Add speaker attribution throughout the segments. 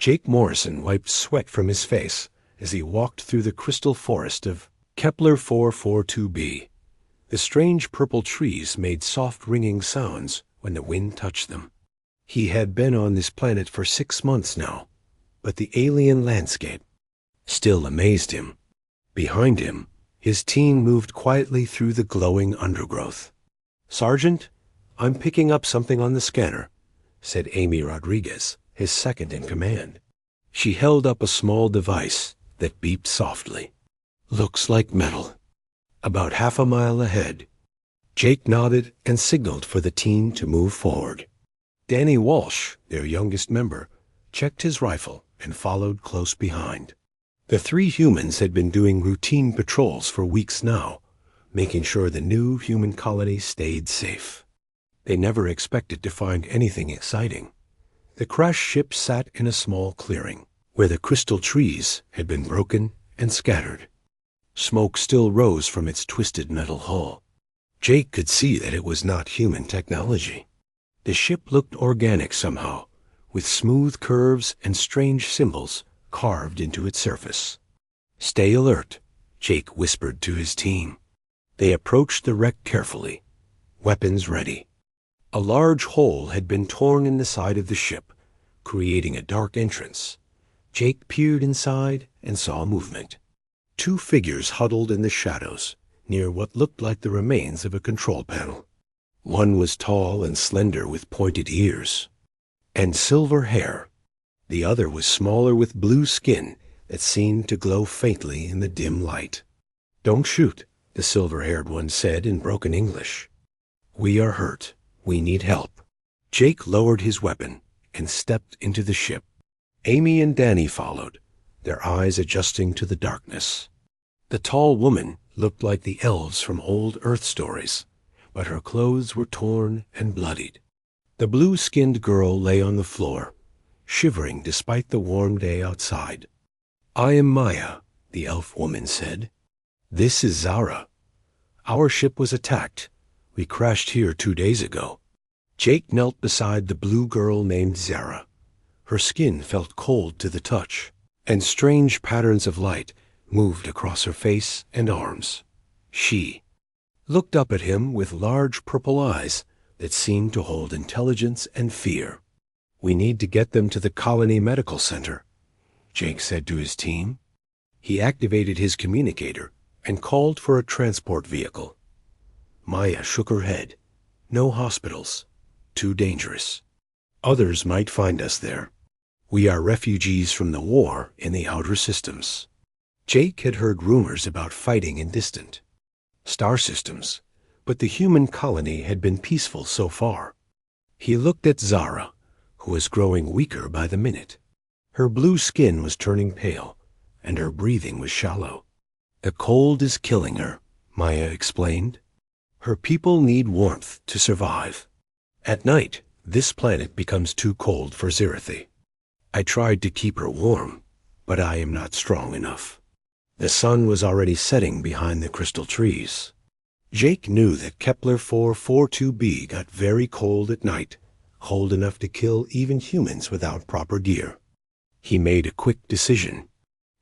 Speaker 1: Jake Morrison wiped sweat from his face as he walked through the crystal forest of Kepler 442b. The strange purple trees made soft ringing sounds when the wind touched them. He had been on this planet for 6 months now, but the alien landscape still amazed him. Behind him, his team moved quietly through the glowing undergrowth. "Sergeant, I'm picking up something on the scanner," said Amy Rodriguez, his second in command. She held up a small device that beeped softly. "Looks like metal." About half a mile ahead, Jake nodded and signaled for the team to move forward. Danny Walsh, their youngest member, checked his rifle and followed close behind. The 3 humans had been doing routine patrols for weeks now, making sure the new human colony stayed safe. They never expected to find anything exciting. The crashed ship sat in a small clearing, where the crystal trees had been broken and scattered. Smoke still rose from its twisted metal hull. Jake could see that it was not human technology. The ship looked organic somehow, with smooth curves and strange symbols carved into its surface. "Stay alert," Jake whispered to his team. They approached the wreck carefully, weapons ready. A large hole had been torn in the side of the ship, creating a dark entrance. Jake peered inside and saw movement. 2 figures huddled in the shadows, near what looked like the remains of a control panel. One was tall and slender with pointed ears and silver hair. The other was smaller with blue skin that seemed to glow faintly in the dim light. "Don't shoot," the silver-haired one said in broken English. "We are hurt. We need help." Jake lowered his weapon and stepped into the ship. Amy and Danny followed, their eyes adjusting to the darkness. The tall woman looked like the elves from old Earth stories, but her clothes were torn and bloodied. The blue-skinned girl lay on the floor, shivering despite the warm day outside. "I am Maya," the elf woman said. "This is Zara. Our ship was attacked. We crashed here 2 days ago." Jake knelt beside the blue girl named Zara. Her skin felt cold to the touch, and strange patterns of light moved across her face and arms. She looked up at him with large purple eyes that seemed to hold intelligence and fear. "We need to get them to the Colony Medical Center," Jake said to his team. He activated his communicator and called for a transport vehicle. Maya shook her head. "No hospitals. Too dangerous. Others might find us there. We are refugees from the war in the outer systems." Jake had heard rumors about fighting in distant star systems, but the human colony had been peaceful so far. He looked at Zara, who was growing weaker by the minute. Her blue skin was turning pale, and her breathing was shallow. "The cold is killing her," Maya explained. "Her people need warmth to survive. At night, this planet becomes too cold for Zirithy. I tried to keep her warm, but I am not strong enough." The sun was already setting behind the crystal trees. Jake knew that Kepler 442b got very cold at night, cold enough to kill even humans without proper gear. He made a quick decision.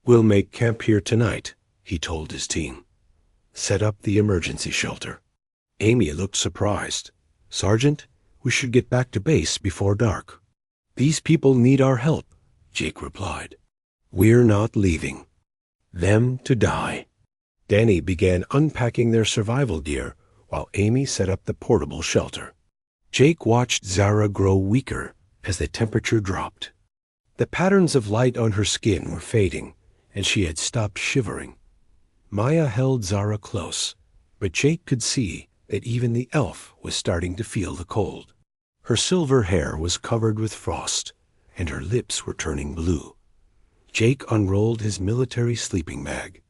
Speaker 1: "We'll make camp here tonight," he told his team. "Set up the emergency shelter." Amy looked surprised. "Sergeant, we should get back to base before dark." "These people need our help," Jake replied. "We're not leaving. Them to die." Danny began unpacking their survival gear while Amy set up the portable shelter. Jake watched Zara grow weaker as the temperature dropped. The patterns of light on her skin were fading, and she had stopped shivering. Maya held Zara close, but Jake could see that even the elf was starting to feel the cold. Her silver hair was covered with frost, and her lips were turning blue. Jake unrolled his military sleeping bag.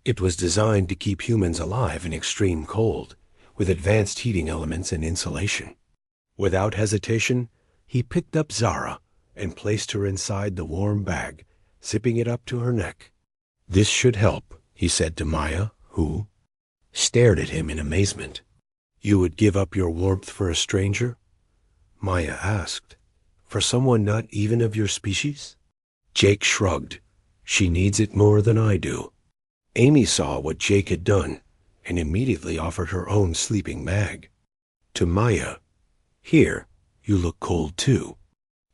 Speaker 1: It was designed to keep humans alive in extreme cold, with advanced heating elements and insulation. Without hesitation, he picked up Zara and placed her inside the warm bag, zipping it up to her neck. "This should help," he said to Maya, who stared at him in amazement. "You would give up your warmth for a stranger?" Maya asked. "For someone not even of your species?" Jake shrugged. She needs it more than I do. Amy saw what Jake had done and immediately offered her own sleeping bag. To Maya, "Here, you look cold too."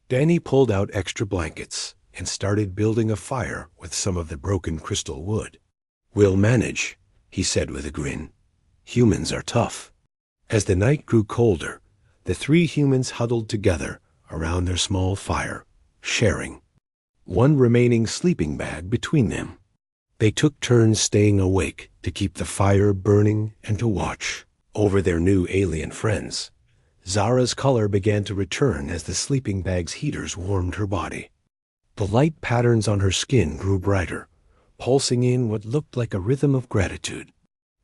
Speaker 1: Danny pulled out extra blankets and started building a fire with some of the broken crystal wood. "We'll manage," he said with a grin. "Humans are tough." As the night grew colder, the three humans huddled together around their small fire, sharing one remaining sleeping bag between them. They took turns staying awake to keep the fire burning and to watch over their new alien friends. Zara's color began to return as the sleeping bag's heaters warmed her body. The light patterns on her skin grew brighter, pulsing in what looked like a rhythm of gratitude.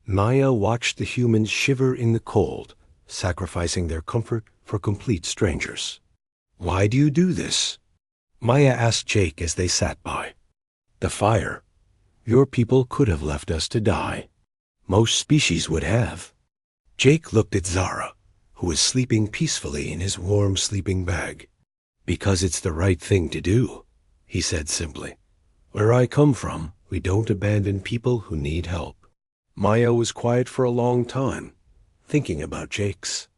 Speaker 1: Maya watched the humans shiver in the cold, sacrificing their comfort for complete strangers. "Why do you do this?" Maya asked Jake as they sat by. "The fire. Your people could have left us to die. Most species would have." Jake looked at Zara, who was sleeping peacefully in his warm sleeping bag. "Because it's the right thing to do," he said simply. "Where I come from, we don't abandon people who need help." Maya was quiet for a long time, thinking about Jake's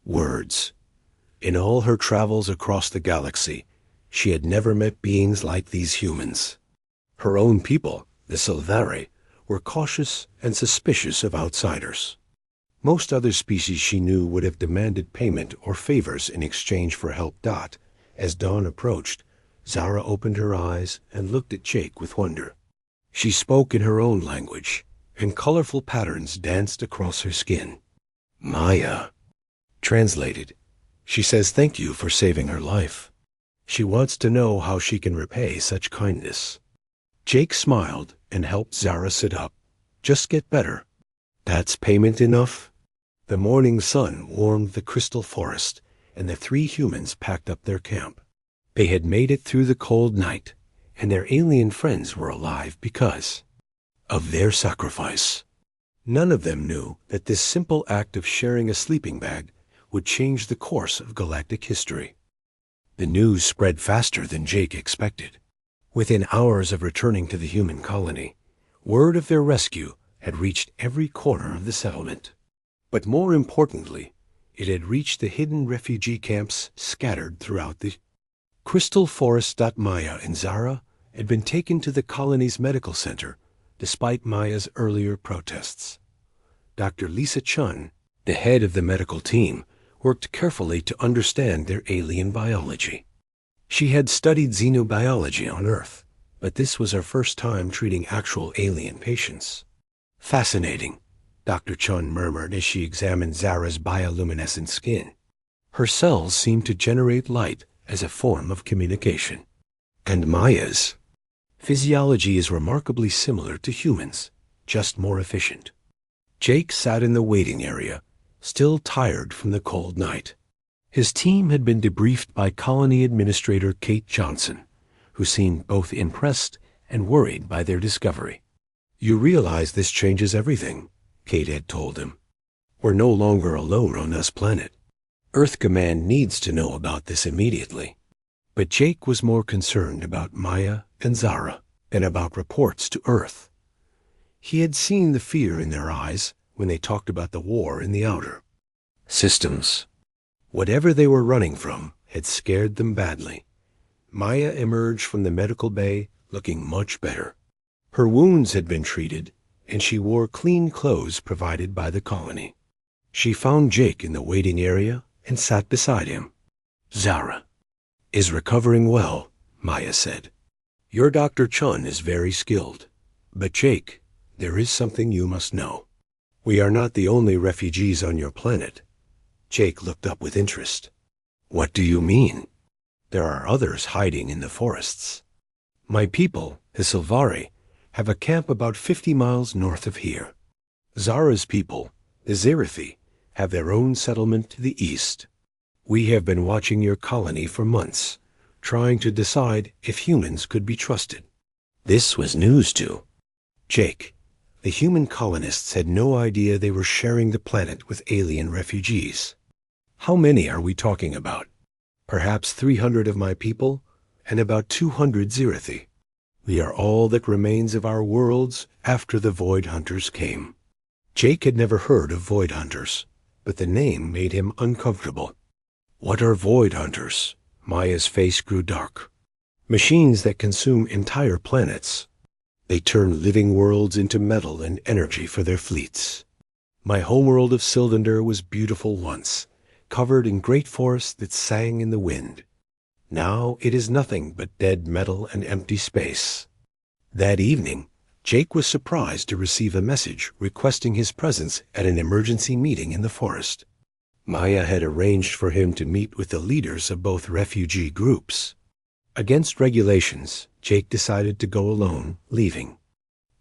Speaker 1: words. In all her travels across the galaxy, she had never met beings like these humans. Her own people, the Silvari, were cautious and suspicious of outsiders. Most other species she knew would have demanded payment or favors in exchange for help. As dawn approached, Zara opened her eyes and looked at Jake with wonder. She spoke in her own language, and colorful patterns danced across her skin. "Maya." Translated, she says thank you for saving her life. She wants to know how she can repay such kindness. Jake smiled and helped Zara sit up. "Just get better." "That's payment enough?" The morning sun warmed the crystal forest, and the three humans packed up their camp. They had made it through the cold night, and their alien friends were alive because of their sacrifice. None of them knew that this simple act of sharing a sleeping bag would change the course of galactic history. The news spread faster than Jake expected. Within hours of returning to the human colony, word of their rescue had reached every corner of the settlement. But more importantly, it had reached the hidden refugee camps scattered throughout the crystal forest. Maya and Zara had been taken to the colony's medical center, despite Maya's earlier protests. Dr. Lisa Chun, the head of the medical team, worked carefully to understand their alien biology. She had studied xenobiology on Earth, but this was her first time treating actual alien patients. "Fascinating," Dr. Chun murmured as she examined Zara's bioluminescent skin. Her cells seemed to generate light as a form of communication. "And Maya's physiology is remarkably similar to humans, just more efficient." Jake sat in the waiting area, still tired from the cold night. His team had been debriefed by Colony Administrator Kate Johnson, who seemed both impressed and worried by their discovery. "You realize this changes everything," Kate had told him. "We're no longer alone on this planet. Earth Command needs to know about this immediately." But Jake was more concerned about Maya and Zara than about reports to Earth. He had seen the fear in their eyes when they talked about the war in the outer systems. Whatever they were running from had scared them badly. Maya emerged from the medical bay looking much better. Her wounds had been treated, and she wore clean clothes provided by the colony. She found Jake in the waiting area and sat beside him. "Zara is recovering well," Maya said. "Your Dr. Chun is very skilled. But Jake, there is something you must know. We are not the only refugees on your planet." Jake looked up with interest. "What do you mean?" "There are others hiding in the forests. My people, the Silvari, have a camp about 50 miles north of here. Zara's people, the Zirithi, have their own settlement to the east. We have been watching your colony for months, trying to decide if humans could be trusted." This was news to Jake. The human colonists had no idea they were sharing the planet with alien refugees. "How many are we talking about?" "Perhaps 300 of my people, and about 200 Zirathi. We are all that remains of our worlds after the Void Hunters came. Jake had never heard of Void Hunters, but the name made him uncomfortable. What are Void Hunters? Maya's face grew dark. Machines that consume entire planets. They turn living worlds into metal and energy for their fleets. My homeworld of Sylvander was beautiful once, covered in great forests that sang in the wind. Now it is nothing but dead metal and empty space. That evening, Jake was surprised to receive a message requesting his presence at an emergency meeting in the forest. Maya had arranged for him to meet with the leaders of both refugee groups. Against regulations, Jake decided to go alone, leaving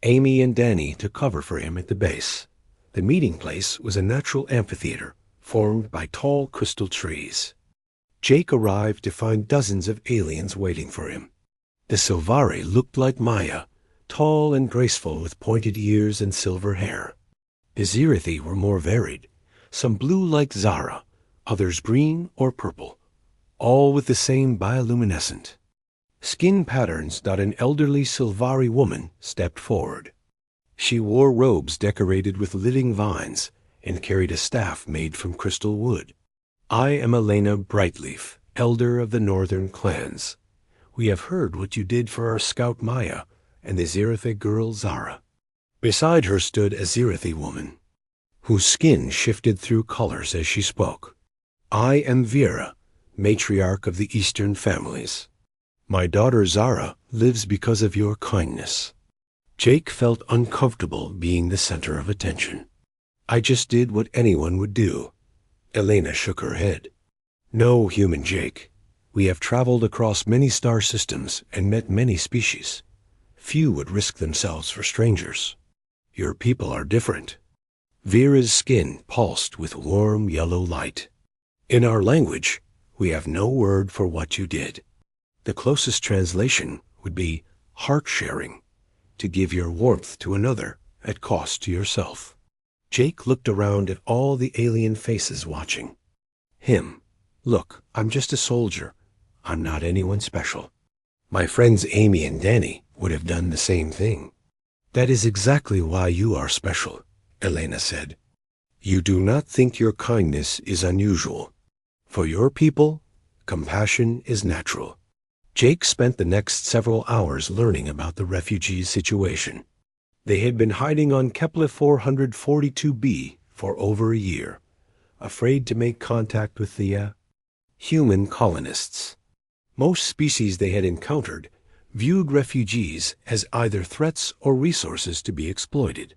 Speaker 1: Amy and Danny to cover for him at the base. The meeting place was a natural amphitheater formed by tall crystal trees. Jake arrived to find dozens of aliens waiting for him. The Silvari looked like Maya, tall and graceful with pointed ears and silver hair. The Zirathi were more varied, some blue like Zara, others green or purple, all with the same bioluminescent skin patterns. An elderly Silvari woman stepped forward. She wore robes decorated with living vines and carried a staff made from crystal wood. I am Elena Brightleaf, elder of the northern clans. We have heard what you did for our scout Maya and the Zirathi girl Zara. Beside her stood a Zirathi woman, whose skin shifted through colors as she spoke. I am Vera, matriarch of the Eastern families. My daughter Zara lives because of your kindness. Jake felt uncomfortable being the center of attention. I just did what anyone would do. Elena shook her head. No, human Jake. We have traveled across many star systems and met many species. Few would risk themselves for strangers. Your people are different. Vera's skin pulsed with warm yellow light. In our language, we have no word for what you did. The closest translation would be heart-sharing, to give your warmth to another at cost to yourself. Jake looked around at all the alien faces watching. Him. Look, I'm just a soldier. I'm not anyone special. My friends Amy and Danny would have done the same thing. That is exactly why you are special, Elena said. You do not think your kindness is unusual. For your people, compassion is natural. Jake spent the next several hours learning about the refugee situation. They had been hiding on Kepler 442b for over a year, afraid to make contact with the human colonists. Most species they had encountered viewed refugees as either threats or resources to be exploited.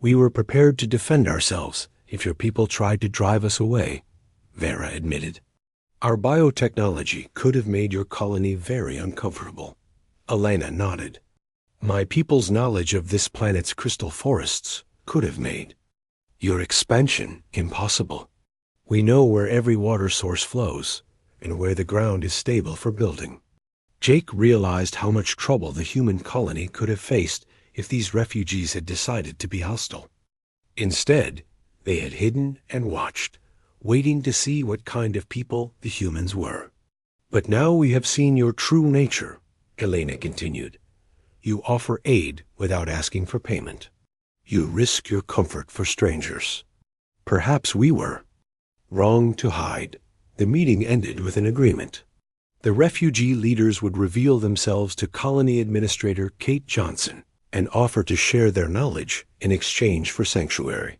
Speaker 1: We were prepared to defend ourselves if your people tried to drive us away, Vera admitted. Our biotechnology could have made your colony very uncomfortable. Elena nodded. My people's knowledge of this planet's crystal forests could have made your expansion impossible. We know where every water source flows and where the ground is stable for building. Jake realized how much trouble the human colony could have faced if these refugees had decided to be hostile. Instead, they had hidden and watched, waiting to see what kind of people the humans were. But now we have seen your true nature, Elena continued. You offer aid without asking for payment. You risk your comfort for strangers. Perhaps we were wrong to hide. The meeting ended with an agreement. The refugee leaders would reveal themselves to Colony Administrator Kate Johnson and offer to share their knowledge in exchange for sanctuary.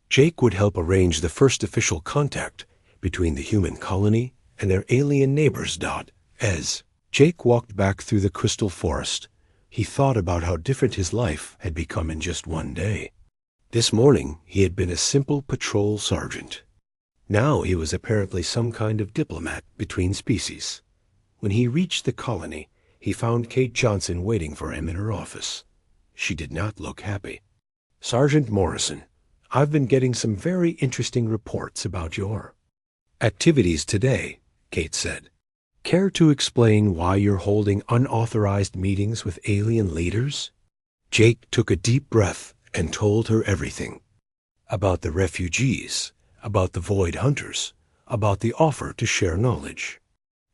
Speaker 1: Jake would help arrange the first official contact between the human colony and their alien neighbors. As Jake walked back through the crystal forest, he thought about how different his life had become in just one day. This morning, he had been a simple patrol sergeant. Now he was apparently some kind of diplomat between species. When he reached the colony, he found Kate Johnson waiting for him in her office. She did not look happy. Sergeant Morrison, I've been getting some very interesting reports about your activities today, Kate said. Care to explain why you're holding unauthorized meetings with alien leaders? Jake took a deep breath and told her everything. About the refugees, about the Void Hunters, about the offer to share knowledge.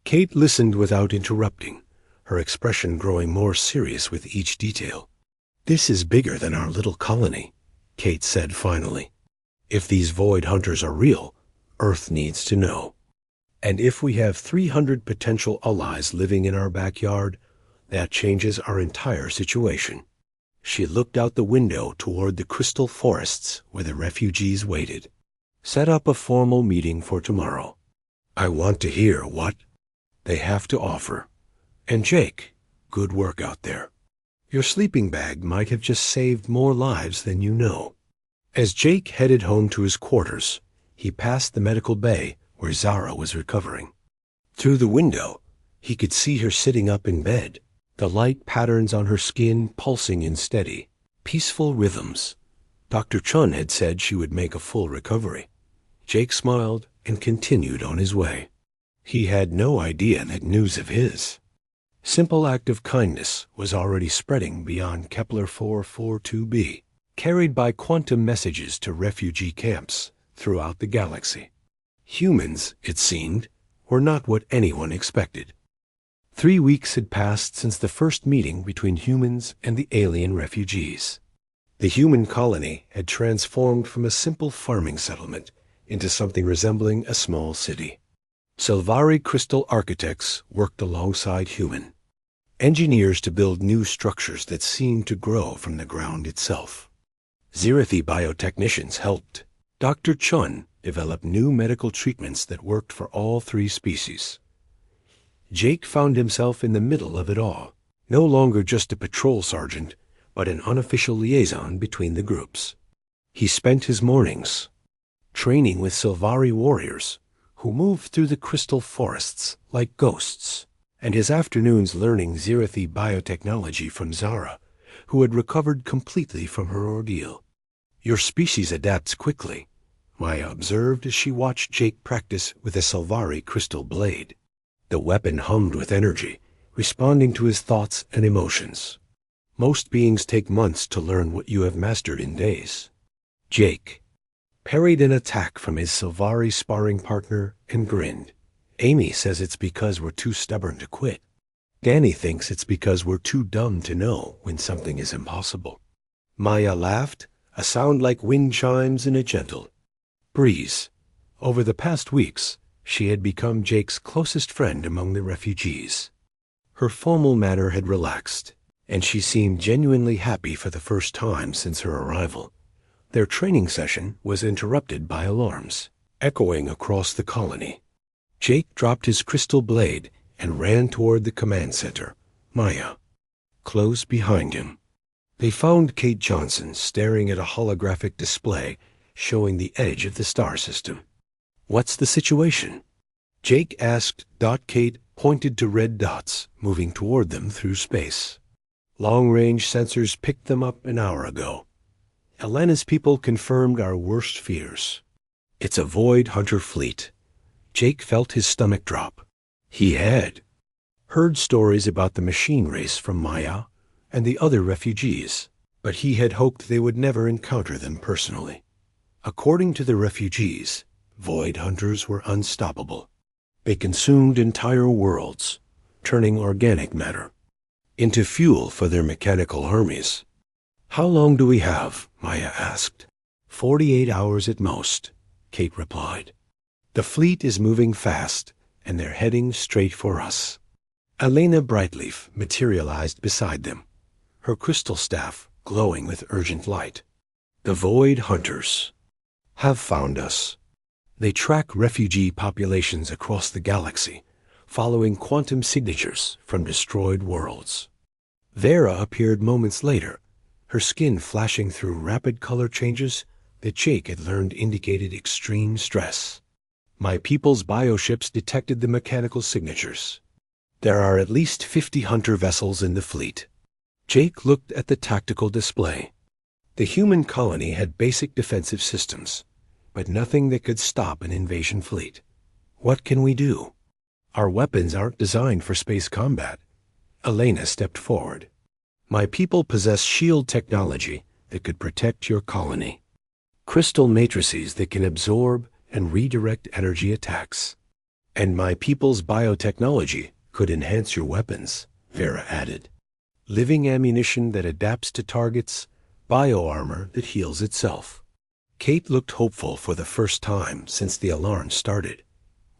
Speaker 1: Kate listened without interrupting, her expression growing more serious with each detail. "This is bigger than our little colony," Kate said finally. "If these void hunters are real, Earth needs to know. And if we have 300 potential allies living in our backyard, that changes our entire situation." She looked out the window toward the crystal forests where the refugees waited. "Set up a formal meeting for tomorrow. I want to hear what they have to offer. And Jake, good work out there. Your sleeping bag might have just saved more lives than you know." As Jake headed home to his quarters, he passed the medical bay where Zara was recovering. Through the window, he could see her sitting up in bed, the light patterns on her skin pulsing in steady, peaceful rhythms. Dr. Chun had said she would make a full recovery. Jake smiled and continued on his way. He had no idea that news of his simple act of kindness was already spreading beyond Kepler 442b, carried by quantum messages to refugee camps throughout the galaxy. Humans, it seemed, were not what anyone expected. 3 weeks had passed since the first meeting between humans and the alien refugees. The human colony had transformed from a simple farming settlement into something resembling a small city. Silvari crystal architects worked alongside human engineers to build new structures that seemed to grow from the ground itself. Zirathi biotechnicians helped Dr. Chun develop new medical treatments that worked for all 3 species. Jake found himself in the middle of it all, no longer just a patrol sergeant, but an unofficial liaison between the groups. He spent his mornings training with Silvari warriors who moved through the crystal forests like ghosts, and his afternoons learning Zirathi biotechnology from Zara, who had recovered completely from her ordeal. "Your species adapts quickly," Maya observed as she watched Jake practice with a Silvari crystal blade. The weapon hummed with energy, responding to his thoughts and emotions. "Most beings take months to learn what you have mastered in days." Jake parried an attack from his Silvari sparring partner and grinned. "Amy says it's because we're too stubborn to quit. Danny thinks it's because we're too dumb to know when something is impossible." Maya laughed, a sound like wind chimes in a gentle breeze. Over the past weeks, she had become Jake's closest friend among the refugees. Her formal manner had relaxed, and she seemed genuinely happy for the first time since her arrival. Their training session was interrupted by alarms, echoing across the colony. Jake dropped his crystal blade and ran toward the command center, Maya close behind him. They found Kate Johnson staring at a holographic display showing the edge of the star system. "What's the situation?" Jake asked. Kate pointed to red dots moving toward them through space. "Long-range sensors picked them up an hour ago. Elena's people confirmed our worst fears. It's a void hunter fleet." Jake felt his stomach drop. He had heard stories about the machine race from Maya and the other refugees, but he had hoped they would never encounter them personally. According to the refugees, void hunters were unstoppable. They consumed entire worlds, turning organic matter into fuel for their mechanical armies. "How long do we have?" Maya asked. 48 hours at most," Kate replied. "The fleet is moving fast, and they're heading straight for us." Elena Brightleaf materialized beside them, her crystal staff glowing with urgent light. "The Void Hunters have found us. They track refugee populations across the galaxy, following quantum signatures from destroyed worlds." Vera appeared moments later, her skin flashing through rapid color changes that Jake had learned indicated extreme stress. "My people's bioships detected the mechanical signatures. There are at least 50 hunter vessels in the fleet." Jake looked at the tactical display. The human colony had basic defensive systems, but nothing that could stop an invasion fleet. "What can we do? Our weapons aren't designed for space combat." Elena stepped forward. "My people possess shield technology that could protect your colony. Crystal matrices that can absorb and redirect energy attacks. And my people's biotechnology could enhance your weapons," Vera added. Living ammunition that adapts to targets, bioarmor that heals itself. Kate looked hopeful for the first time since the alarm started.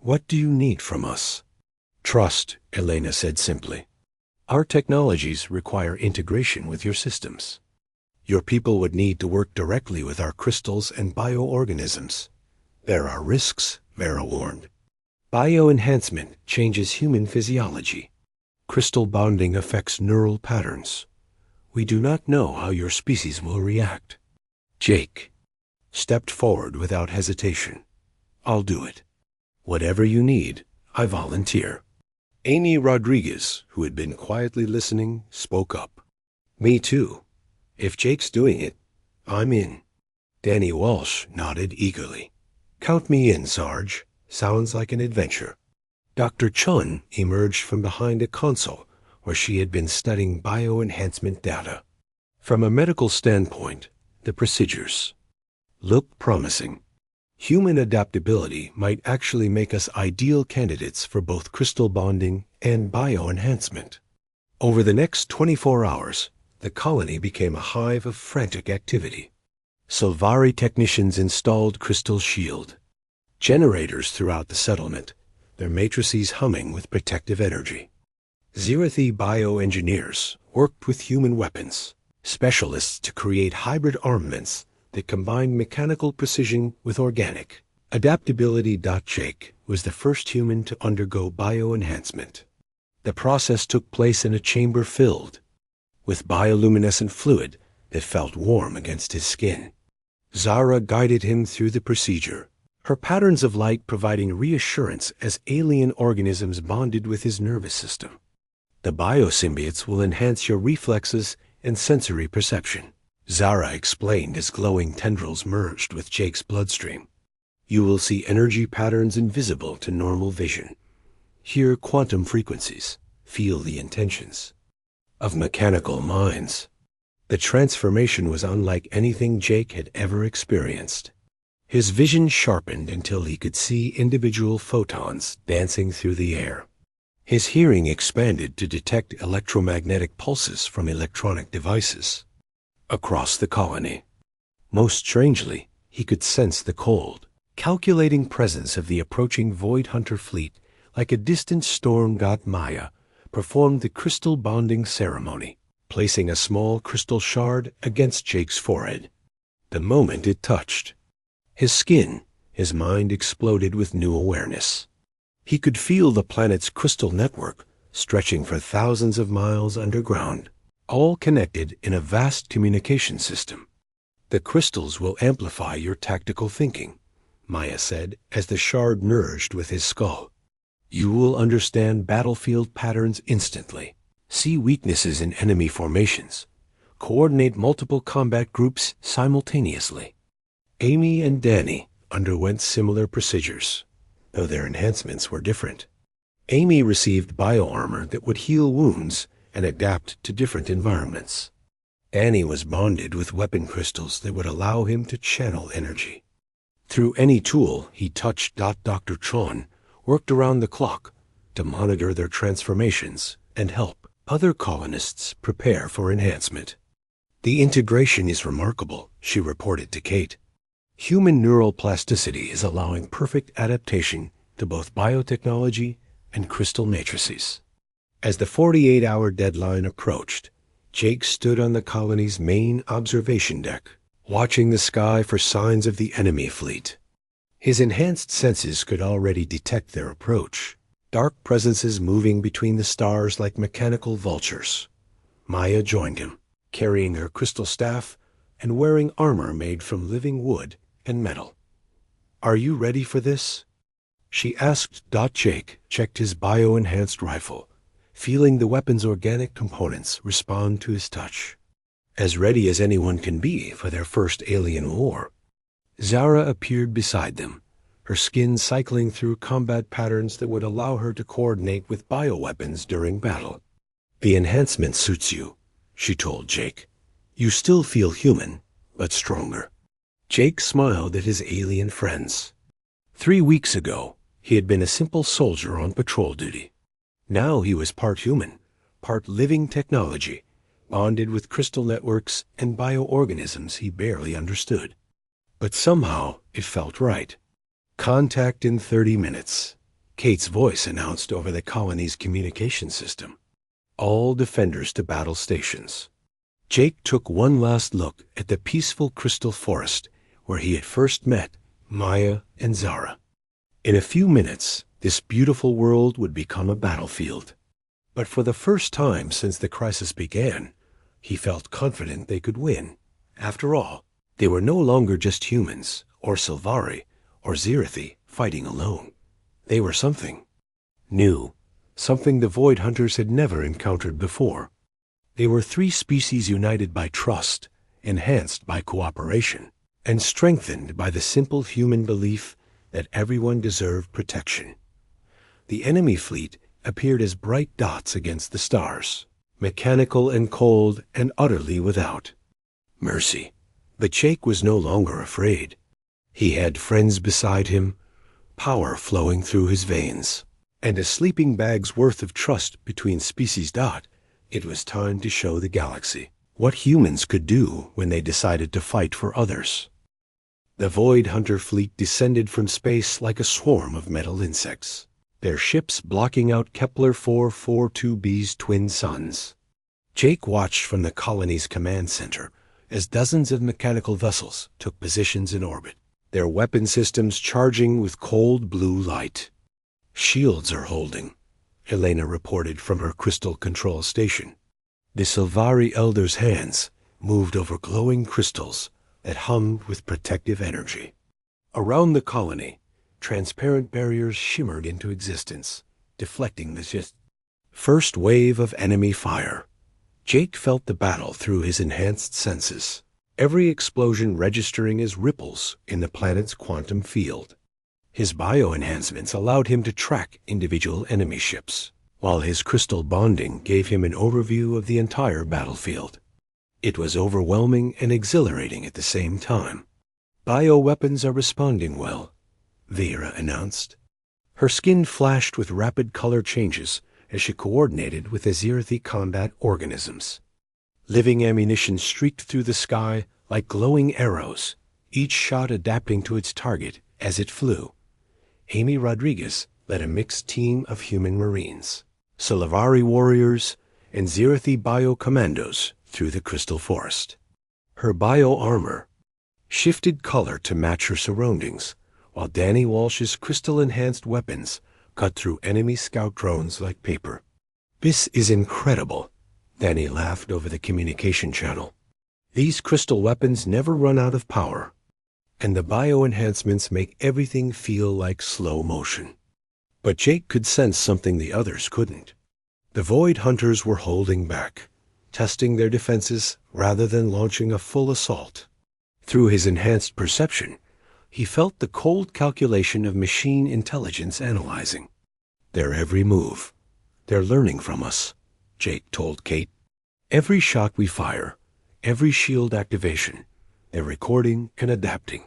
Speaker 1: What do you need from us? Trust, Elena said simply. Our technologies require integration with your systems. Your people would need to work directly with our crystals and bioorganisms. There are risks, Vera warned. Bioenhancement changes human physiology. Crystal bonding affects neural patterns. We do not know how your species will react. Jake stepped forward without hesitation. I'll do it. Whatever you need, I volunteer. Amy Rodriguez, who had been quietly listening, spoke up. Me too. If Jake's doing it, I'm in. Danny Walsh nodded eagerly. Count me in, Sarge. Sounds like an adventure. Dr. Chun emerged from behind a console where she had been studying bioenhancement data. From a medical standpoint, the procedures looked promising. Human adaptability might actually make us ideal candidates for both crystal bonding and bioenhancement. Over the next 24 hours, the colony became a hive of frantic activity. Sylvari technicians installed crystal shield generators throughout the settlement, their matrices humming with protective energy. Zerathi bioengineers worked with human weapons, specialists to create hybrid armaments that combined mechanical precision with organic. Adaptability. Jake was the first human to undergo bioenhancement. The process took place in a chamber filled with bioluminescent fluid that felt warm against his skin. Zara guided him through the procedure, her patterns of light providing reassurance as alien organisms bonded with his nervous system. The biosymbiotes will enhance your reflexes and sensory perception, Zara explained as glowing tendrils merged with Jake's bloodstream. You will see energy patterns invisible to normal vision, hear quantum frequencies, feel the intentions of mechanical minds. The transformation was unlike anything Jake had ever experienced. His vision sharpened until he could see individual photons dancing through the air. His hearing expanded to detect electromagnetic pulses from electronic devices across the colony. Most strangely, he could sense the cold, calculating presence of the approaching Void Hunter fleet like a distant storm god. Maya performed the crystal bonding ceremony, placing a small crystal shard against Jake's forehead. The moment it touched his skin, his mind exploded with new awareness. He could feel the planet's crystal network stretching for thousands of miles underground, all connected in a vast communication system. The crystals will amplify your tactical thinking, Maya said as the shard merged with his skull. You will understand battlefield patterns instantly, see weaknesses in enemy formations, coordinate multiple combat groups simultaneously. Amy and Danny underwent similar procedures, though their enhancements were different. Amy received bioarmor that would heal wounds and adapt to different environments. Danny was bonded with weapon crystals that would allow him to channel energy. Through any tool he touched. Dr. Chon worked around the clock to monitor their transformations and help other colonists prepare for enhancement. The integration is remarkable, she reported to Kate. Human neural plasticity is allowing perfect adaptation to both biotechnology and crystal matrices. As the 48-hour deadline approached, Jake stood on the colony's main observation deck, watching the sky for signs of the enemy fleet. His enhanced senses could already detect their approach, dark presences moving between the stars like mechanical vultures. Maya joined him, carrying her crystal staff and wearing armor made from living wood and metal. Are you ready for this? She asked. Jake checked his bio-enhanced rifle, feeling the weapon's organic components respond to his touch. As ready as anyone can be for their first alien war. Zara appeared beside them, her skin cycling through combat patterns that would allow her to coordinate with bioweapons during battle. The enhancement suits you, she told Jake. You still feel human, but stronger. Jake smiled at his alien friends. 3 weeks ago, he had been a simple soldier on patrol duty. Now he was part human, part living technology, bonded with crystal networks and bioorganisms he barely understood. But somehow it felt right. "Contact in 30 minutes," Kate's voice announced over the colony's communication system. "All defenders to battle stations." Jake took one last look at the peaceful crystal forest where he had first met Maya and Zara. In a few minutes, this beautiful world would become a battlefield. But for the first time since the crisis began, he felt confident they could win. After all, they were no longer just humans, or Sylvari, or Zirathi fighting alone. They were something new, something the Void Hunters had never encountered before. They were three species united by trust, enhanced by cooperation, and strengthened by the simple human belief that everyone deserved protection. The enemy fleet appeared as bright dots against the stars, mechanical and cold and utterly without mercy. But Jake was no longer afraid. He had friends beside him, power flowing through his veins, and a sleeping bag's worth of trust between species. It was time to show the galaxy what humans could do when they decided to fight for others. The Void Hunter fleet descended from space like a swarm of metal insects, their ships blocking out Kepler 442b's twin suns. Jake watched from the colony's command center as dozens of mechanical vessels took positions in orbit, their weapon systems charging with cold blue light. "Shields are holding," Elena reported from her crystal control station. The Sylvari Elder's hands moved over glowing crystals that hummed with protective energy. Around the colony, transparent barriers shimmered into existence, deflecting the first wave of enemy fire. Jake felt the battle through his enhanced senses, every explosion registering as ripples in the planet's quantum field. His bio-enhancements allowed him to track individual enemy ships, while his crystal bonding gave him an overview of the entire battlefield. It was overwhelming and exhilarating at the same time. "Bioweapons are responding well," Vera announced. Her skin flashed with rapid color changes as she coordinated with the Zirathi combat organisms. Living ammunition streaked through the sky like glowing arrows, each shot adapting to its target as it flew. Amy Rodriguez led a mixed team of human marines, Sylvari warriors, and Zirathi bio-commandos through the crystal forest. Her bio-armor shifted color to match her surroundings, while Danny Walsh's crystal-enhanced weapons cut through enemy scout drones like paper. "This is incredible," Danny laughed over the communication channel. "These crystal weapons never run out of power, and the bio-enhancements make everything feel like slow motion." But Jake could sense something the others couldn't. The Void Hunters were holding back, testing their defenses rather than launching a full assault. Through his enhanced perception, he felt the cold calculation of machine intelligence analyzing. "Their every move. They're learning from us," Jake told Kate. "Every shot we fire, every shield activation, they're recording and adapting.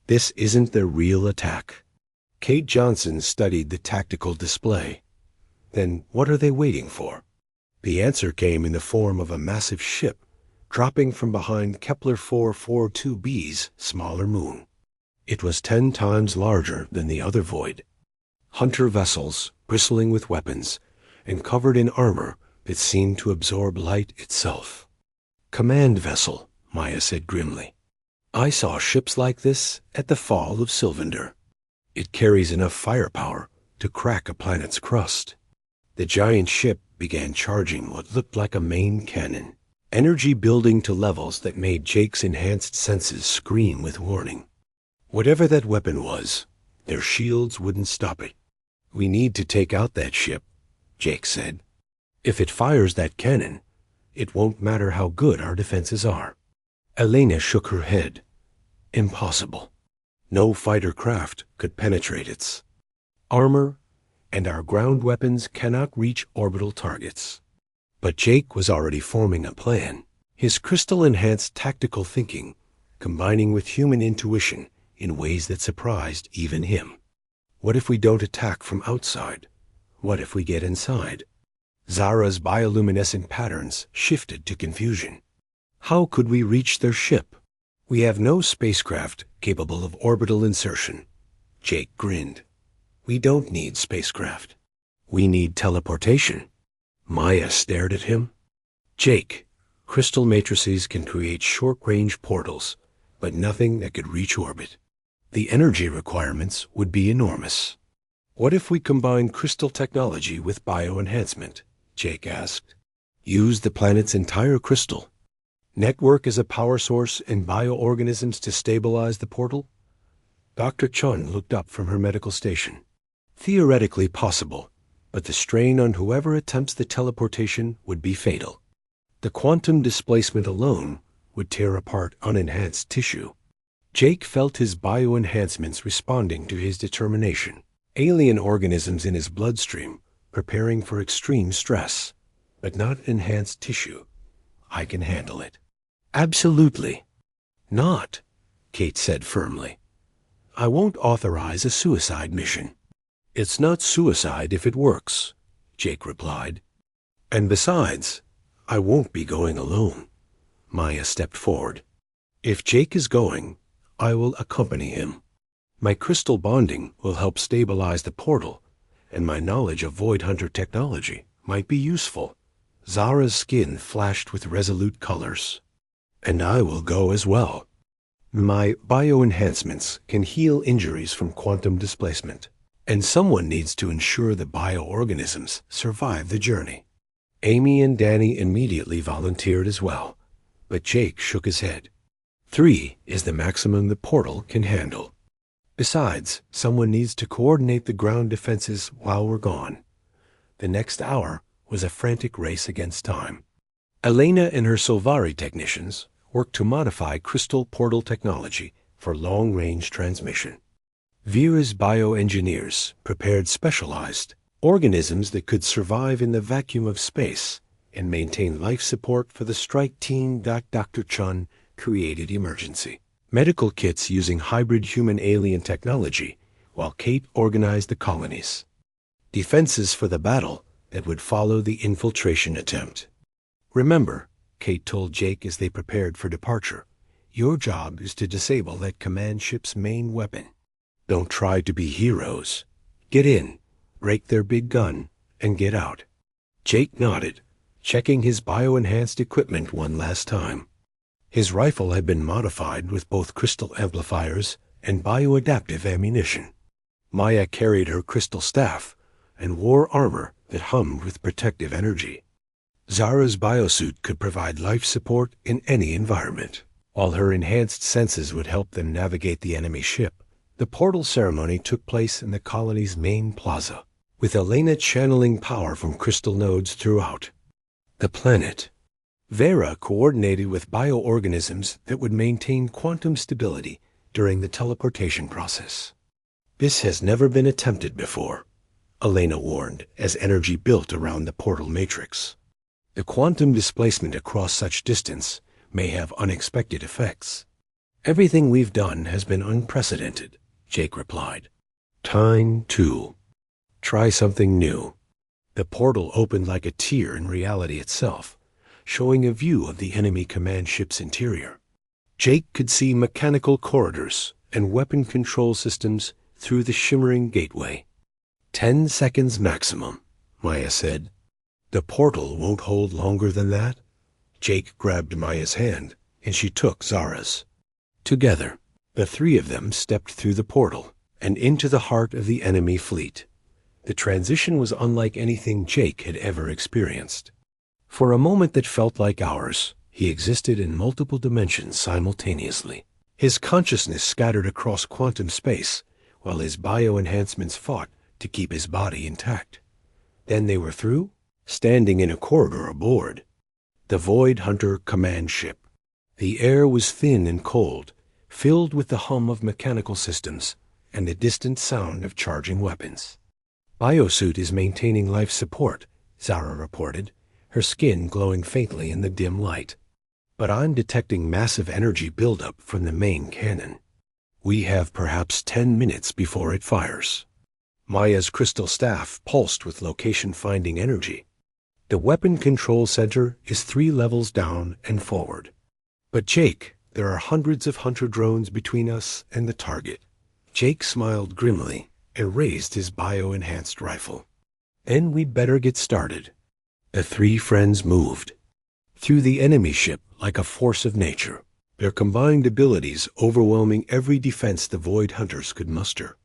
Speaker 1: This isn't their real attack." Kate Johnson studied the tactical display. Then what are they waiting for? The answer came in the form of a massive ship dropping from behind Kepler 442b's smaller moon. It was 10 times larger than the other Void. Hunter vessels, bristling with weapons, and covered in armor that seemed to absorb light itself. "Command vessel," Maya said grimly. "I saw ships like this at the fall of Sylvander. It carries enough firepower to crack a planet's crust." The giant ship began charging what looked like a main cannon, energy building to levels that made Jake's enhanced senses scream with warning. Whatever that weapon was, their shields wouldn't stop it. "We need to take out that ship," Jake said. "If it fires that cannon, it won't matter how good our defenses are." Elena shook her head. "Impossible. No fighter craft could penetrate its armor, and our ground weapons cannot reach orbital targets." But Jake was already forming a plan, his crystal-enhanced tactical thinking combining with human intuition in ways that surprised even him. "What if we don't attack from outside? What if we get inside?" Zara's bioluminescent patterns shifted to confusion. How could we reach their ship? We have no spacecraft capable of orbital insertion. Jake grinned. We don't need spacecraft. We need teleportation. Maya stared at him. Jake, crystal matrices can create short-range portals, but nothing that could reach orbit. The energy requirements would be enormous. What if we combine crystal technology with bioenhancement? Jake asked. Use the planet's entire crystal. Network as a power source and bioorganisms to stabilize the portal? Dr. Chun looked up from her medical station. Theoretically possible, but the strain on whoever attempts the teleportation would be fatal. The quantum displacement alone would tear apart unenhanced tissue. Jake felt his bioenhancements responding to his determination. Alien organisms in his bloodstream, preparing for extreme stress, but not enhanced tissue. I can handle it. Absolutely. Not, Kate said firmly. I won't authorize a suicide mission. It's not suicide if it works, Jake replied. And besides, I won't be going alone. Maya stepped forward. If Jake is going, I will accompany him. My crystal bonding will help stabilize the portal, and my knowledge of Void Hunter technology might be useful. Zara's skin flashed with resolute colors. And I will go as well. My bioenhancements can heal injuries from quantum displacement, and someone needs to ensure the bioorganisms survive the journey. Amy and Danny immediately volunteered as well, but Jake shook his head. 3 is the maximum the portal can handle. Besides, someone needs to coordinate the ground defenses while we're gone. The next hour was a frantic race against time. Elena and her Solvari technicians worked to modify crystal portal technology for long-range transmission. Vera's bioengineers prepared specialized organisms that could survive in the vacuum of space and maintain life support for the strike team Dr. Chun created emergency. Medical kits using hybrid human-alien technology, while Kate organized the colonies. Defenses for the battle that would follow the infiltration attempt. Remember, Kate told Jake as they prepared for departure, your job is to disable that command ship's main weapon. Don't try to be heroes. Get in, break their big gun, and get out. Jake nodded, checking his bioenhanced equipment one last time. His rifle had been modified with both crystal amplifiers and bioadaptive ammunition. Maya carried her crystal staff and wore armor that hummed with protective energy. Zara's biosuit could provide life support in any environment. While her enhanced senses would help them navigate the enemy ship, the portal ceremony took place in the colony's main plaza, with Elena channeling power from crystal nodes throughout. The planet. Vera coordinated with bioorganisms that would maintain quantum stability during the teleportation process. This has never been attempted before, Elena warned as energy built around the portal matrix. The quantum displacement across such distance may have unexpected effects. Everything we've done has been unprecedented, Jake replied. Time, too. Try something new. The portal opened like a tear in reality itself, showing a view of the enemy command ship's interior. Jake could see mechanical corridors and weapon control systems through the shimmering gateway. 10 seconds maximum, Maya said. The portal won't hold longer than that. Jake grabbed Maya's hand, and she took Zara's. Together, the 3 of them stepped through the portal and into the heart of the enemy fleet. The transition was unlike anything Jake had ever experienced. For a moment that felt like hours, he existed in multiple dimensions simultaneously. His consciousness scattered across quantum space, while his bioenhancements fought to keep his body intact. Then they were through, standing in a corridor aboard. The Void Hunter command ship. The air was thin and cold, filled with the hum of mechanical systems and the distant sound of charging weapons. Biosuit is maintaining life support, Zara reported, her skin glowing faintly in the dim light. But I'm detecting massive energy buildup from the main cannon. We have perhaps 10 minutes before it fires. Maya's crystal staff pulsed with location-finding energy. The weapon control center is 3 levels down and forward. But Jake, there are hundreds of hunter drones between us and the target. Jake smiled grimly and raised his bio-enhanced rifle. And we'd better get started. The 3 friends moved through the enemy ship like a force of nature, their combined abilities overwhelming every defense the Void Hunters could muster.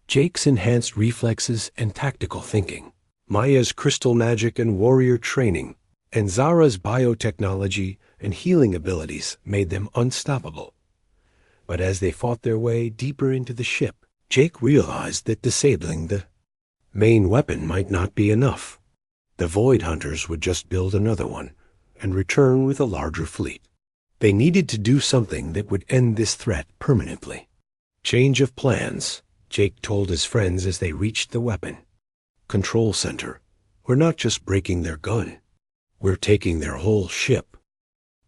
Speaker 1: Jake's enhanced reflexes and tactical thinking, Maya's crystal magic and warrior training, and Zara's biotechnology and healing abilities made them unstoppable. But as they fought their way deeper into the ship, Jake realized that disabling the main weapon might not be enough. The Void Hunters would just build another one and return with a larger fleet. They needed to do something that would end this threat permanently. Change of plans, Jake told his friends as they reached the weapon control center. We're not just breaking their gun. We're taking their whole ship.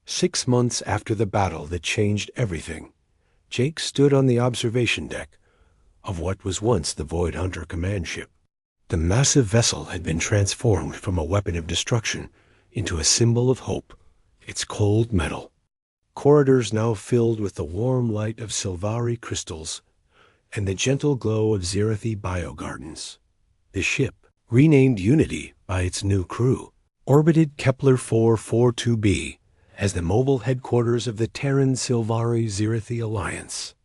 Speaker 1: 6 months after the battle that changed everything, Jake stood on the observation deck of what was once the Void Hunter command ship. The massive vessel had been transformed from a weapon of destruction into a symbol of hope, its cold metal. Corridors now filled with the warm light of Silvari crystals and the gentle glow of Zerathi biogardens. The ship, renamed Unity by its new crew, orbited Kepler 442b as the mobile headquarters of the Terran Silvari Zerathi Alliance.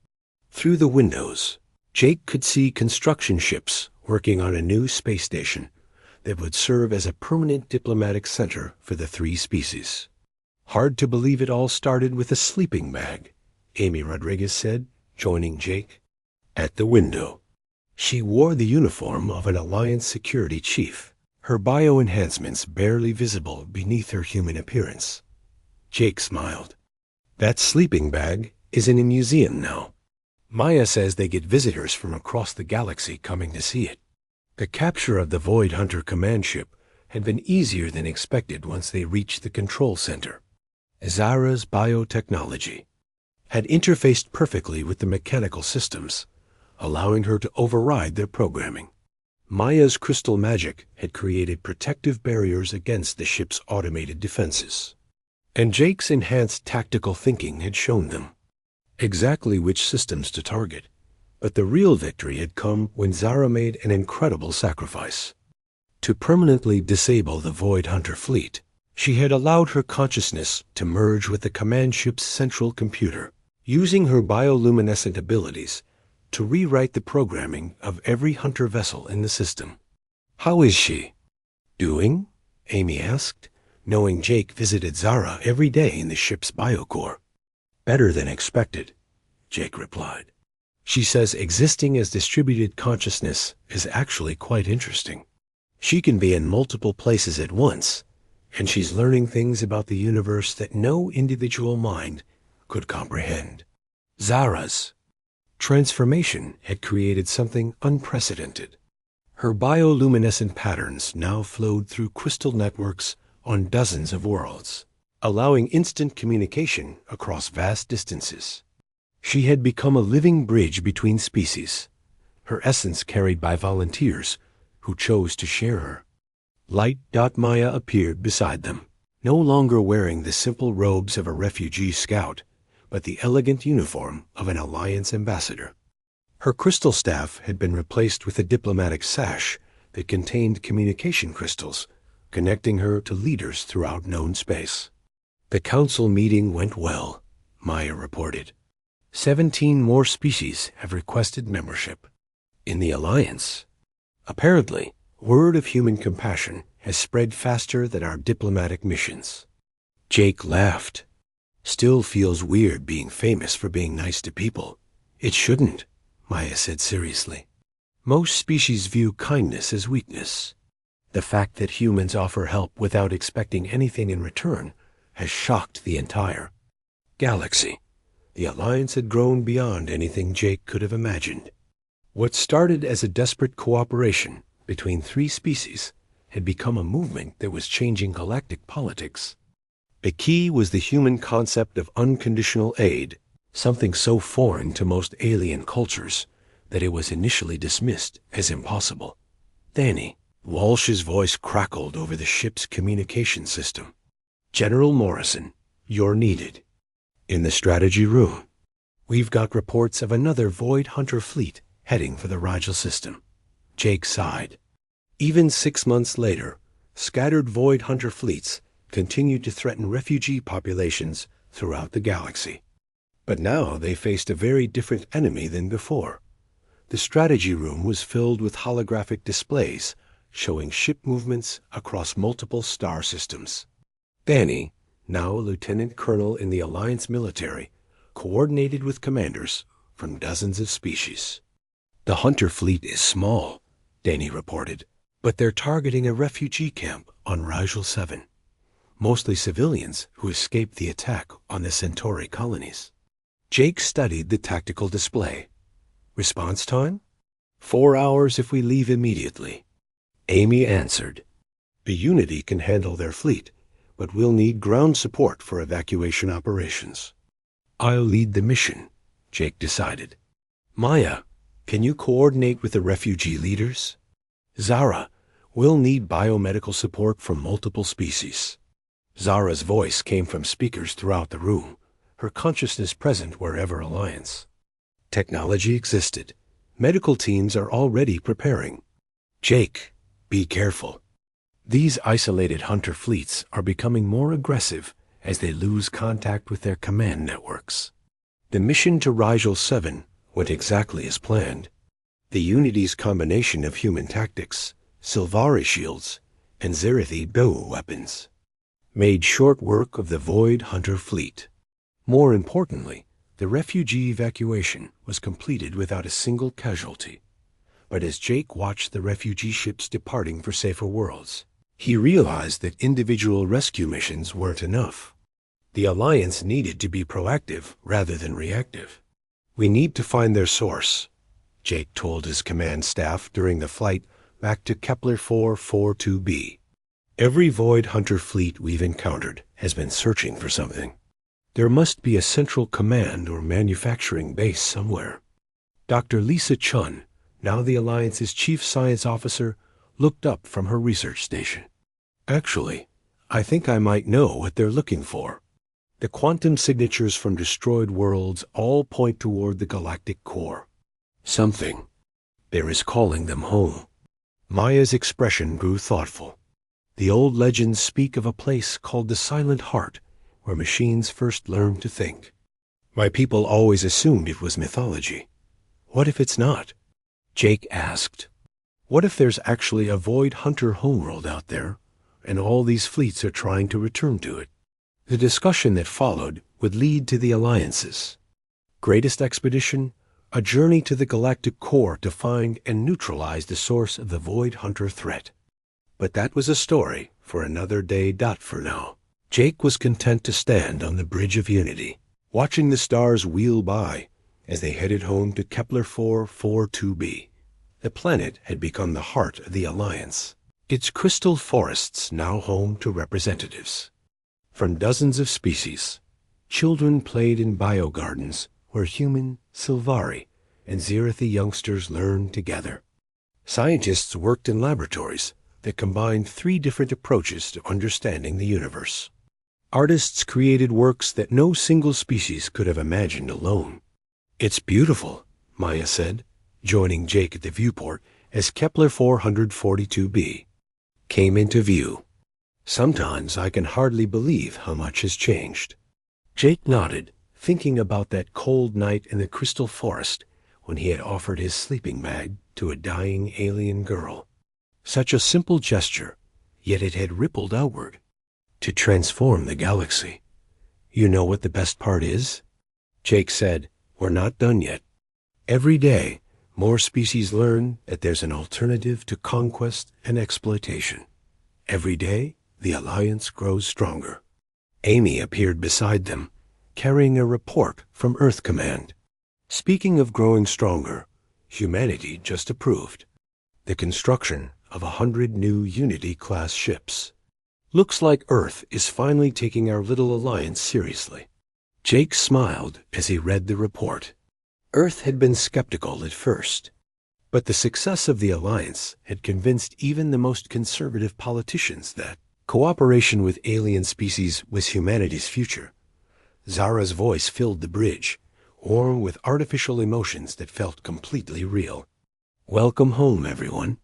Speaker 1: Through the windows, Jake could see construction ships working on a new space station that would serve as a permanent diplomatic center for the 3 species. Hard to believe it all started with a sleeping bag, Amy Rodriguez said, joining Jake at the window. She wore the uniform of an Alliance security chief, her bio-enhancements barely visible beneath her human appearance. Jake smiled. That sleeping bag is in a museum now. Maya says they get visitors from across the galaxy coming to see it. The capture of the Void Hunter command ship had been easier than expected once they reached the control center. Zara's biotechnology had interfaced perfectly with the mechanical systems, allowing her to override their programming. Maya's crystal magic had created protective barriers against the ship's automated defenses. And Jake's enhanced tactical thinking had shown them exactly which systems to target. But the real victory had come when Zara made an incredible sacrifice. To permanently disable the Void Hunter fleet, she had allowed her consciousness to merge with the command ship's central computer, using her bioluminescent abilities to rewrite the programming of every hunter vessel in the system. How is she doing? Amy asked, knowing Jake visited Zara every day in the ship's biocore. Better than expected, Jake replied. She says existing as distributed consciousness is actually quite interesting. She can be in multiple places at once, and she's learning things about the universe that no individual mind could comprehend. Zara's transformation had created something unprecedented. Her bioluminescent patterns now flowed through crystal networks on dozens of worlds, allowing instant communication across vast distances. She had become a living bridge between species, her essence carried by volunteers who chose to share her. Light. Maya appeared beside them, no longer wearing the simple robes of a refugee scout, but the elegant uniform of an Alliance ambassador. Her crystal staff had been replaced with a diplomatic sash that contained communication crystals, connecting her to leaders throughout known space. The council meeting went well, Maya reported. 17 more species have requested membership in the Alliance. Apparently, word of human compassion has spread faster than our diplomatic missions. Jake laughed. Still feels weird being famous for being nice to people. It shouldn't, Maya said seriously. Most species view kindness as weakness. The fact that humans offer help without expecting anything in return has shocked the entire galaxy. The Alliance had grown beyond anything Jake could have imagined. What started as a desperate cooperation between 3 species had become a movement that was changing galactic politics. The key was the human concept of unconditional aid, something so foreign to most alien cultures that it was initially dismissed as impossible. Danny, Walsh's voice crackled over the ship's communication system. "General Morrison, you're needed." In the strategy room, "We've got reports of another Void Hunter fleet heading for the Rigel system." Jake sighed. Even 6 months later, scattered Void Hunter fleets continued to threaten refugee populations throughout the galaxy. But now they faced a very different enemy than before. The strategy room was filled with holographic displays showing ship movements across multiple star systems. Danny, now a lieutenant colonel in the Alliance military, coordinated with commanders from dozens of species. "The Hunter fleet is small," Danny reported, "but they're targeting a refugee camp on Rigel 7. Mostly civilians who escaped the attack on the Centauri colonies." Jake studied the tactical display. "Response time? 4 hours if we leave immediately." Amy answered, "The Unity can handle their fleet, but we'll need ground support for evacuation operations." "I'll lead the mission," Jake decided. "Maya, can you coordinate with the refugee leaders?" "Zara, we'll need biomedical support from multiple species." Zara's voice came from speakers throughout the room, her consciousness present wherever Alliance technology existed. Medical teams are already preparing. "Jake, be careful. These isolated Hunter fleets are becoming more aggressive as they lose contact with their command networks." The mission to Rigel 7 went exactly as planned. The Unity's combination of human tactics, Sylvari shields, and Zerithi bow weapons made short work of the Void Hunter fleet. More importantly, the refugee evacuation was completed without a single casualty. But as Jake watched the refugee ships departing for safer worlds, he realized that individual rescue missions weren't enough. The Alliance needed to be proactive rather than reactive. "We need to find their source," Jake told his command staff during the flight back to Kepler 442b. "Every Void Hunter fleet we've encountered has been searching for something. There must be a central command or manufacturing base somewhere." Dr. Lisa Chun, now the Alliance's chief science officer, looked up from her research station. "Actually, I think I might know what they're looking for. The quantum signatures from destroyed worlds all point toward the galactic core. Something there is calling them home." Maya's expression grew thoughtful. "The old legends speak of a place called the Silent Heart, where machines first learned to think. My people always assumed it was mythology. What if it's not?" Jake asked. "What if there's actually a Void Hunter homeworld out there, and all these fleets are trying to return to it?" The discussion that followed would lead to the Alliance's greatest expedition, a journey to the galactic core to find and neutralize the source of the Void Hunter threat. But that was a story for another day. For now, Jake was content to stand on the Bridge of Unity, watching the stars wheel by as they headed home to Kepler 442b. The planet had become the heart of the Alliance, its crystal forests now home to representatives from dozens of species. Children played in biogardens where human, Sylvari, and Zerithi youngsters learned together. Scientists worked in laboratories that combined 3 different approaches to understanding the universe. Artists created works that no single species could have imagined alone. "It's beautiful," Maya said, joining Jake at the viewport as Kepler 442b came into view. "Sometimes I can hardly believe how much has changed." Jake nodded, thinking about that cold night in the crystal forest when he had offered his sleeping bag to a dying alien girl. Such a simple gesture, yet it had rippled outward to transform the galaxy. "You know what the best part is?" Jake said, "We're not done yet. Every day, more species learn that there's an alternative to conquest and exploitation. Every day, the Alliance grows stronger." Amy appeared beside them, carrying a report from Earth Command. "Speaking of growing stronger, humanity just approved the construction of 100 new Unity-class ships. Looks like Earth is finally taking our little alliance seriously." Jake smiled as he read the report. Earth had been skeptical at first, But the success of the alliance had convinced even the most conservative politicians that cooperation with alien species was humanity's future. Zara's voice filled the bridge, warm with artificial emotions that felt completely real. Welcome home, everyone.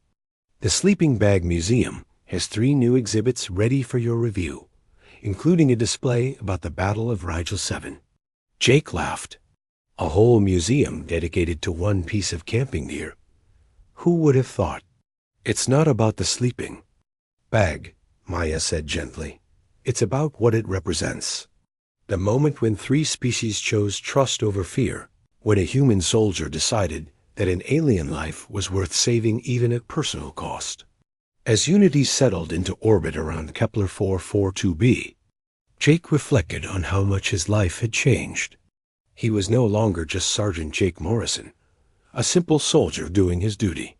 Speaker 1: The Sleeping Bag Museum has 3 new exhibits ready for your review, including a display about the Battle of Rigel 7. Jake laughed. A whole museum dedicated to one piece of camping gear. Who would have thought? It's not about the sleeping bag, Maya said gently. It's about what it represents. The moment when 3 species chose trust over fear, when a human soldier decided that an alien life was worth saving even at personal cost. As Unity settled into orbit around Kepler 442b, Jake reflected on how much his life had changed. He was no longer just Sergeant Jake Morrison, a simple soldier doing his duty.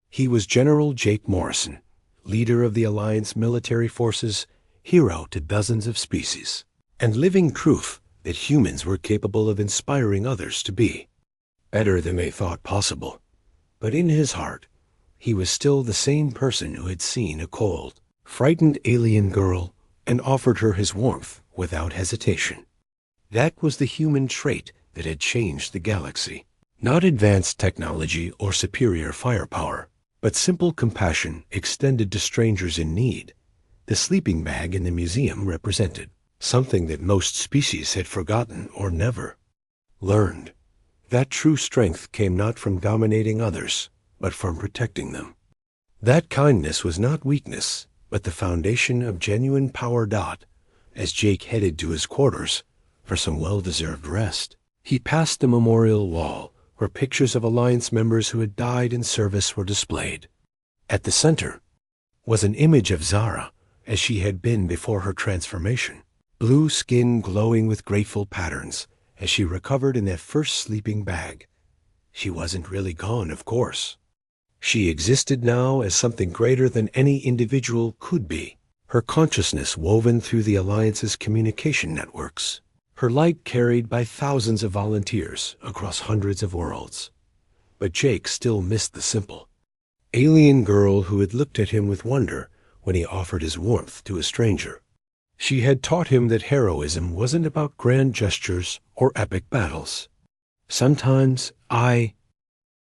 Speaker 1: He was General Jake Morrison, leader of the Alliance military forces, hero to dozens of species, and living proof that humans were capable of inspiring others to be better than they thought possible. But in his heart, he was still the same person who had seen a cold, frightened alien girl and offered her his warmth without hesitation. That was the human trait that had changed the galaxy. Not advanced technology or superior firepower, but simple compassion extended to strangers in need. The sleeping bag in the museum represented something that most species had forgotten or never learned. That true strength came not from dominating others, but from protecting them. That kindness was not weakness, but the foundation of genuine power. As Jake headed to his quarters for some well-deserved rest, he passed the memorial wall where pictures of Alliance members who had died in service were displayed. At the center was an image of Zara as she had been before her transformation, blue skin glowing with grateful patterns as she recovered in that first sleeping bag. She wasn't really gone, of course. She existed now as something greater than any individual could be, her consciousness woven through the Alliance's communication networks, her light carried by thousands of volunteers across hundreds of worlds. But Jake still missed the simple alien girl who had looked at him with wonder when he offered his warmth to a stranger. She had taught him that heroism wasn't about grand gestures or epic battles. Sometimes I